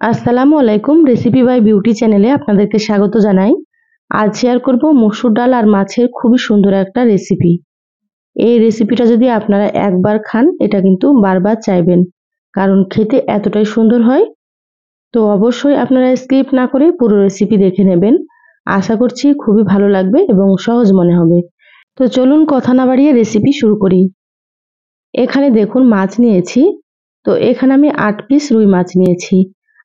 আসসালামু আলাইকুম। Recipe by beauty চ্যানেলে আপনাদেরকে স্বাগত জানাই। আজ শেয়ার করব মসুর ডাল আর মাছের খুবই সুন্দর একটা রেসিপি। এই রেসিপিটা যদি আপনারা একবার খান এটা কিন্তু বারবার চাইবেন, কারণ খেতে এতটাই সুন্দর হয়। তো অবশ্যই আপনারা স্কিপ না করে পুরো রেসিপি দেখে নেবেন। আশা করছি খুবই ভালো লাগবে এবং সহজ মনে হবে। তো চলুন কথা না বাড়িয়ে রেসিপি শুরু করি। এখানে দেখুন মাছ নিয়েছি। তো এখানে আমি ৮ পিস রুই মাছ নিয়েছি।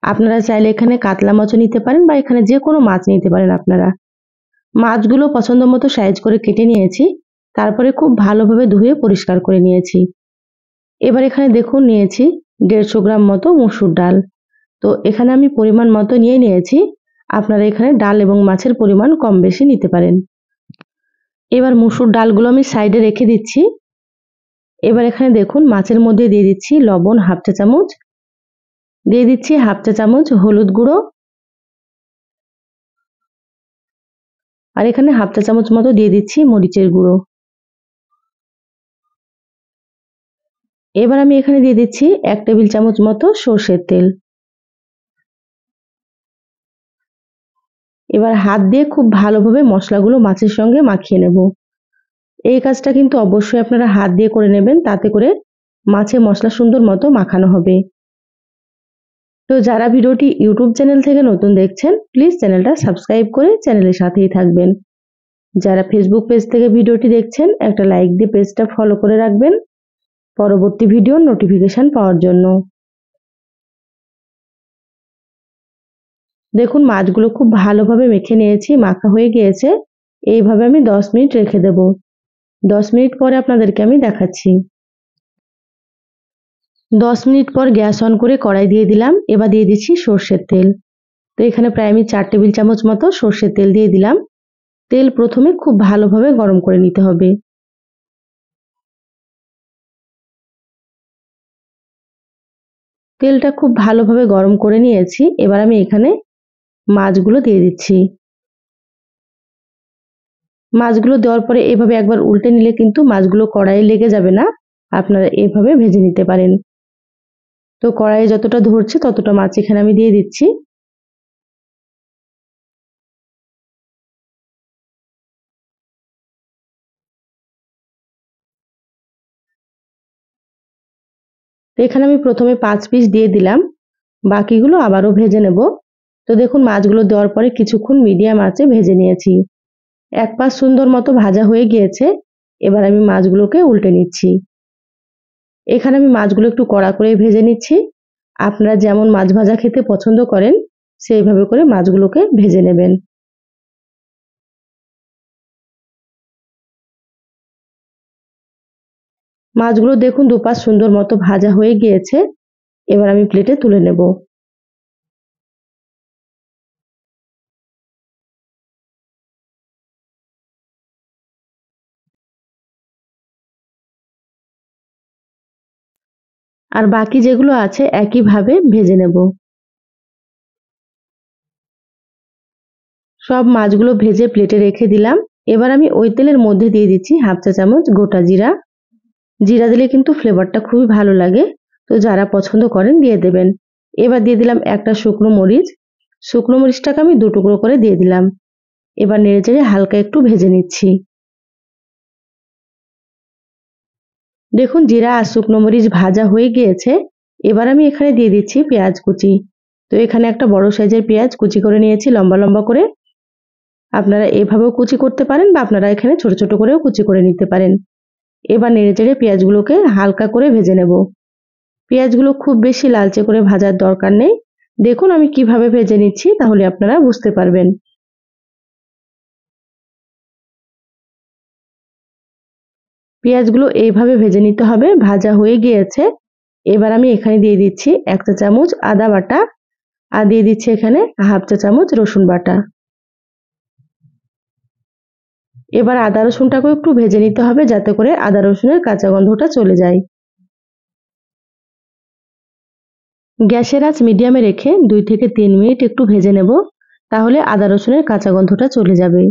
আপনারা চাইলে এখানে কাতলা মাছও নিতে পারেন বা এখানে যে কোনো মাছ নিতে পারেন আপনারা। মাছগুলো পছন্দ মতো সাইজ করে কেটে নিয়েছি। তারপরে খুব ভালোভাবে ধুয়ে পরিষ্কার করে নিয়েছি। এবার এখানে দেখুন নিয়েছি ১৫০ গ্রাম মতো মসুর ডাল। তো এখানে আমি পরিমাণ মতো নিয়ে নিয়েছি। আপনারা এখানে ডাল এবং মাছের পরিমাণ কম বেশি নিতে পারেন। এবার মসুর ডালগুলো আমি সাইডে রেখে দিচ্ছি। এবার এখানে দেখুন মাছের মধ্যে দিয়ে দিচ্ছি লবণ ১/২ চা চামচ, দিয়ে দিচ্ছি ১/২ চা চামচ হলুদ গুঁড়ো, আর এখানে ১/২ চা চামচ মতো দিয়ে দিচ্ছি মরিচের গুঁড়ো। এবার আমি এখানে দিয়ে দিচ্ছি ১ টেবিল চামচ মতো সর্ষের তেল। এবার হাত দিয়ে খুব ভালোভাবে মশলাগুলো মাছের সঙ্গে মাখিয়ে নেব। এই কাজটা কিন্তু অবশ্যই আপনারা হাত দিয়ে করে নেবেন, তাতে করে মাছে মশলা সুন্দর মতো মাখানো হবে। তো যারা ভিডিওটি ইউটিউব চ্যানেল থেকে নতুন দেখছেন প্লিজ চ্যানেলটা সাবস্ক্রাইব করে চ্যানেলের সাথেই থাকবেন। যারা ফেসবুক পেজ থেকে ভিডিওটি দেখছেন একটা লাইক দিয়ে পেজটা ফলো করে রাখবেন পরবর্তী ভিডিওর নোটিফিকেশন পাওয়ার জন্য। দেখুন মাছগুলো খুব ভালোভাবে মেখে নিয়েছি, মাখা হয়ে গিয়েছে। এইভাবে আমি 10 মিনিট রেখে দেব। 10 মিনিট পরে আপনাদেরকে আমি দেখাচ্ছি। 10 মিনিট পর গ্যাস অন করে কড়াই দিয়ে দিলাম। এবার দিয়ে দিচ্ছি সর্ষের তেল। তো এখানে প্রায় আমি 4 টেবিল চামচ মতো সর্ষের তেল দিয়ে দিলাম। তেল প্রথমে খুব ভালোভাবে গরম করে নিতে হবে। তেলটা খুব ভালোভাবে গরম করে নিয়েছি। এবার আমি এখানে মাছগুলো দিয়ে দিচ্ছি। মাছগুলো দেওয়ার পরে এভাবে একবার উল্টে নিলে কিন্তু মাছগুলো কড়াইয়ে লেগে যাবে না। আপনারা এভাবে ভেজে নিতে পারেন। তো কড়াইয়ে যতটা ধরছে ততটা মাছ এখানে আমি দিয়ে দিচ্ছি। তো এখানে আমি প্রথমে 5 পিস দিয়ে দিলাম, বাকিগুলো আবারও ভেজে নেব। তো দেখুন মাছগুলো দেওয়ার পরে কিছুক্ষণ মিডিয়াম আঁচে ভেজে নিয়েছি। এক পাশ সুন্দর মতো ভাজা হয়ে গিয়েছে। এবার আমি মাছগুলোকে উল্টে নিচ্ছি। এখানে আমি মাছগুলো একটু কড়া করে ভেজে নিচ্ছি। আপনারা যেমন মাছ ভাজা খেতে পছন্দ করেন সেইভাবে করে মাছগুলোকে ভেজে নেবেন। মাছগুলো দেখুন দুপাশ সুন্দর মতো ভাজা হয়ে গিয়েছে। এবার আমি প্লেটে তুলে নেব। আর বাকি যেগুলো আছে একইভাবে ভেজে নেব। সব মাছগুলো ভেজে প্লেটে রেখে দিলাম। এবার আমি ওই তেলের মধ্যে দিয়ে দিচ্ছি 1/2 চা চামচ গোটা জিরা। জিরা দিলে কিন্তু ফ্লেভারটা খুবই ভালো লাগে। তো যারা পছন্দ করেন দিয়ে দেবেন। এবার দিয়ে দিলাম একটা শুকনো মরিচ। শুকনো মরিচটাকে আমি 2 টুকরো করে দিয়ে দিলাম। এবার নেড়েচেড়ে হালকা একটু ভেজে নিচ্ছি। দেখুন জিরা আর শুকনো মরিচ ভাজা হয়ে গিয়েছে। এবার আমি এখানে দিয়ে দিচ্ছি পেঁয়াজ কুচি। তো এখানে একটা বড় সাইজের পেঁয়াজ কুচি করে নিয়েছি লম্বা লম্বা করে। আপনারা এভাবেও কুচি করতে পারেন বা আপনারা এখানে ছোট ছোট করেও কুচি করে নিতে পারেন। এবার নেড়েচেড়ে পেঁয়াজগুলোকে হালকা করে ভেজে নেব। পেঁয়াজগুলো খুব বেশি লালচে করে ভাজার দরকার নেই। দেখুন আমি কিভাবে ভেজে নিচ্ছি, তাহলে আপনারা বুঝতে পারবেন। পেঁয়াজগুলো এইভাবে ভেজে নিতে হবে। ভাজা হয়ে গিয়েছে। এবার আমি এখানে দিয়ে দিচ্ছি 1 চা চামচ আদা বাটা, আর দিয়ে দিচ্ছি এখানে 1/2 চা চামচ রসুন বাটা। এবার আদা রসুনটাকেও একটু ভেজে নিতে হবে যাতে করে আদা রসুনের কাঁচা গন্ধটা চলে যায়। গ্যাসের আঁচ মিডিয়ামে রেখে 2 থেকে 3 মিনিট একটু ভেজে নেব, তাহলে আদা রসুনের কাঁচা গন্ধটা চলে যাবে।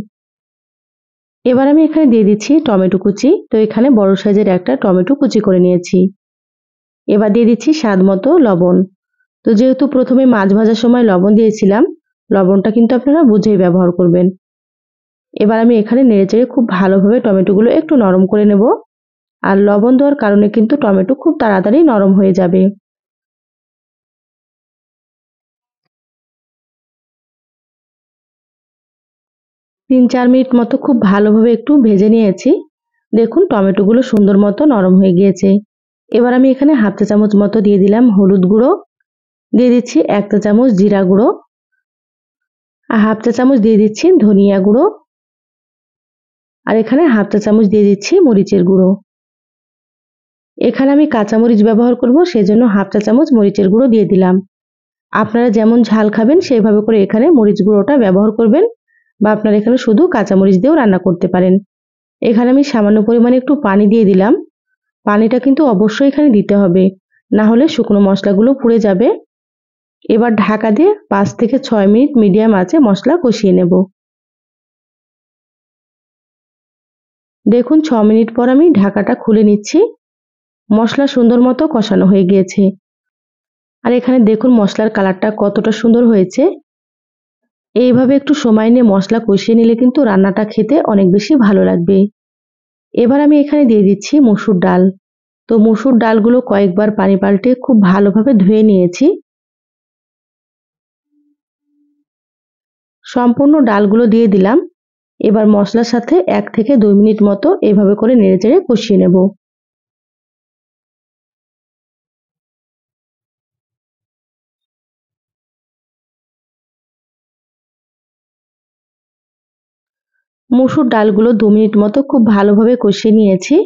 এবার আমি এখানে দিয়ে দিচ্ছি টমেটো কুচি। তো এখানে বড় সাইজের একটা টমেটো কুচি করে নিয়েছি। এবার দিয়ে দিচ্ছি স্বাদ মতো লবণ। তো যেহেতু প্রথমে মাছ ভাজার সময় লবণ দিয়েছিলাম, লবণটা কিন্তু আপনারা বুঝেই ব্যবহার করবেন। এবার আমি এখানে নেড়েচেড়ে খুব ভালোভাবে টমেটোগুলো একটু নরম করে নেব। আর লবণ দেওয়ার কারণে কিন্তু টমেটো খুব তাড়াতাড়ি নরম হয়ে যাবে। ৩-৪ মিনিট মতো খুব ভালোভাবে একটু ভেজে নিয়েছি। দেখুন টমেটোগুলো সুন্দর মতো নরম হয়ে গিয়েছে। এবার আমি এখানে হাফ চা চামচ মতো দিয়ে দিলাম হলুদ গুঁড়ো, দিয়ে দিচ্ছি ১ চা চামচ জিরা গুঁড়ো, আর হাফ চা চামচ দিয়ে দিচ্ছি ধনিয়া গুঁড়ো, আর এখানে হাফ চা চামচ দিয়ে দিচ্ছি মরিচের গুঁড়ো। এখানে আমি কাঁচামরিচ ব্যবহার করব, সেজন্য হাফ চা চামচ মরিচের গুঁড়ো দিয়ে দিলাম। আপনারা যেমন ঝাল খাবেন সেইভাবে করে এখানে মরিচ গুঁড়োটা ব্যবহার করবেন, বা আপনারা এখানে শুধু কাঁচামরিচ দিয়েও রান্না করতে পারেন। এখানে আমি সামান্য পরিমাণে একটু পানি দিয়ে দিলাম। পানিটা কিন্তু অবশ্যই এখানে দিতে হবে, না হলে শুকনো মশলাগুলো পুড়ে যাবে। এবার ঢাকা দিয়ে ৫ থেকে ৬ মিনিট মিডিয়াম আঁচে মশলা কষিয়ে নেব। দেখুন ৬ মিনিট পর আমি ঢাকাটা খুলে নিচ্ছি। মশলা সুন্দর মতো কষানো হয়ে গিয়েছে। আর এখানে দেখুন মশলার কালারটা কতটা সুন্দর হয়েছে। এইভাবে একটু সময় নিয়ে মশলা কষিয়ে নিলে কিন্তু রান্নাটা খেতে অনেক বেশি ভালো লাগবে। এবার আমি এখানে দিয়ে দিচ্ছি মসুর ডাল। তো মসুর ডালগুলো কয়েকবার পানি পাল্টে খুব ভালোভাবে ধুয়ে নিয়েছি। সম্পূর্ণ ডালগুলো দিয়ে দিলাম। এবার মশলার সাথে ১ থেকে ২ মিনিট মতো এভাবে করে নেড়েচেড়ে কষিয়ে নেব। মসুর ডালগুলো ২ মিনিট মতো খুব ভালোভাবে কষিয়ে নিয়েছি।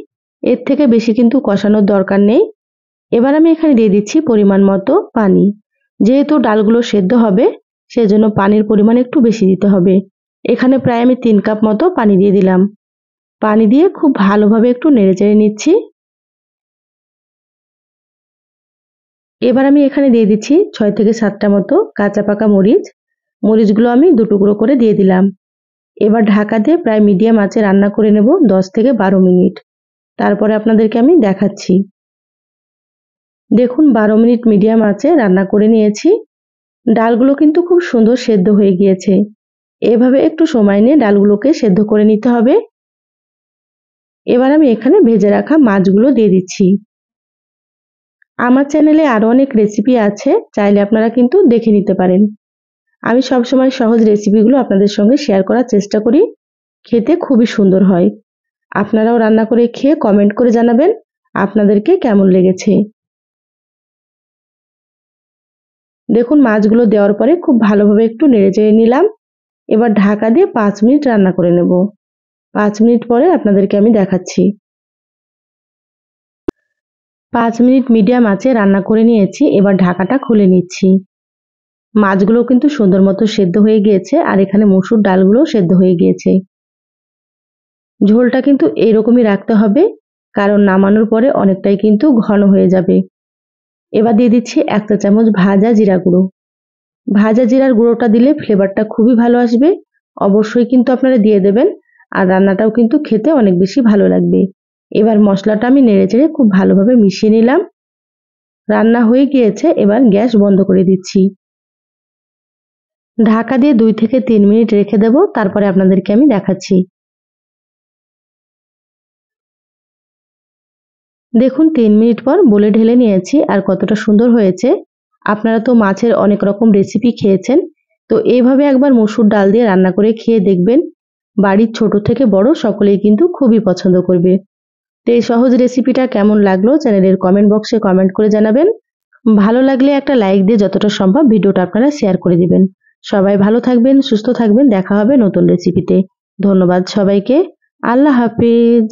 এর থেকে বেশি কিন্তু কষানোর দরকার নেই। এবার আমি এখানে দিয়ে দিচ্ছি পরিমাণ মতো পানি। যেহেতু ডালগুলো সেদ্ধ হবে, সেজন্য পানির পরিমাণ একটু বেশি দিতে হবে। এখানে প্রায় আমি ৩ কাপ মতো পানি দিয়ে দিলাম। পানি দিয়ে খুব ভালোভাবে একটু নেড়েচেড়ে নিচ্ছি। এবার আমি এখানে দিয়ে দিচ্ছি ৬ থেকে ৭টা মতো কাঁচা পাকা মরিচ। মরিচগুলো আমি ২ টুকরো করে দিয়ে দিলাম। এবার ঢাকা দিয়ে প্রায় মিডিয়াম আঁচে রান্না করে নেব ১০ থেকে ১২ মিনিট। তারপরে আপনাদেরকে আমি দেখাচ্ছি। দেখুন ১২ মিনিট মিডিয়াম আঁচে রান্না করে নিয়েছি। ডালগুলো কিন্তু খুব সুন্দর সেদ্ধ হয়ে গিয়েছে। এভাবে একটু সময় নিয়ে ডালগুলোকে সেদ্ধ করে নিতে হবে। এবার আমি এখানে ভেজে রাখা মাছগুলো দিয়ে দিচ্ছি। আমার চ্যানেলে আরও অনেক রেসিপি আছে, চাইলে আপনারা কিন্তু দেখে নিতে পারেন। আমি সবসময় সহজ রেসিপিগুলো আপনাদের সঙ্গে শেয়ার করার চেষ্টা করি। খেতে খুবই সুন্দর হয়। আপনারাও রান্না করে খেয়ে কমেন্ট করে জানাবেন আপনাদেরকে কেমন লেগেছে। দেখুন মাছগুলো দেওয়ার পরে খুব ভালোভাবে একটু নেড়েচেড়ে নিলাম। এবার ঢাকা দিয়ে ৫ মিনিট রান্না করে নেব। ৫ মিনিট পরে আপনাদেরকে আমি দেখাচ্ছি। ৫ মিনিট মিডিয়াম আঁচে রান্না করে নিয়েছি। এবার ঢাকাটা খুলে নিচ্ছি। মাছগুলো কিন্তু সুন্দর মতো সেদ্ধ হয়ে গিয়েছে, আর এখানে মসুর ডালগুলো সেদ্ধ হয়ে গিয়েছে। ঝোলটা কিন্তু এইরকমই রাখতে হবে, কারণ নামানোর পরে অনেকটাই কিন্তু ঘন হয়ে যাবে। এবার দিয়ে দিচ্ছি ১ চা চামচ ভাজা জিরা গুঁড়ো। ভাজা জিরার গুঁড়োটা দিলে ফ্লেভারটা খুবই ভালো আসবে। অবশ্যই কিন্তু আপনারা দিয়ে দেবেন, আর রান্নাটাও কিন্তু খেতে অনেক বেশি ভালো লাগবে। এবার মশলাটা আমি নেড়েচেড়ে খুব ভালোভাবে মিশিয়ে নিলাম। রান্না হয়ে গিয়েছে, এবার গ্যাস বন্ধ করে দিচ্ছি। ঢাকা দিয়ে ২ থেকে ৩ মিনিট রেখে দেব, তারপরে আপনাদেরকে আমি দেখাচ্ছি। দেখুন ৩ মিনিট পর বলে ঢেলে নিয়েছি, আর কতটা সুন্দর হয়েছে। আপনারা তো মাছের অনেক রকম রেসিপি খেয়েছেন, তো এইভাবে একবার মসুর ডাল দিয়ে রান্না করে খেয়ে দেখবেন। বাড়ির ছোট থেকে বড় সকলেই কিন্তু খুবই পছন্দ করবে। তো এই সহজ রেসিপিটা কেমন লাগলো চ্যানেলের কমেন্ট বক্সে কমেন্ট করে জানাবেন। ভালো লাগলে একটা লাইক দিয়ে যতটা সম্ভব ভিডিওটা আপনারা শেয়ার করে দিবেন। সবাই ভালো থাকবেন, সুস্থ থাকবেন। দেখা হবে নতুন রেসিপিতে। ধন্যবাদ সবাইকে। আল্লাহ হাফিজ।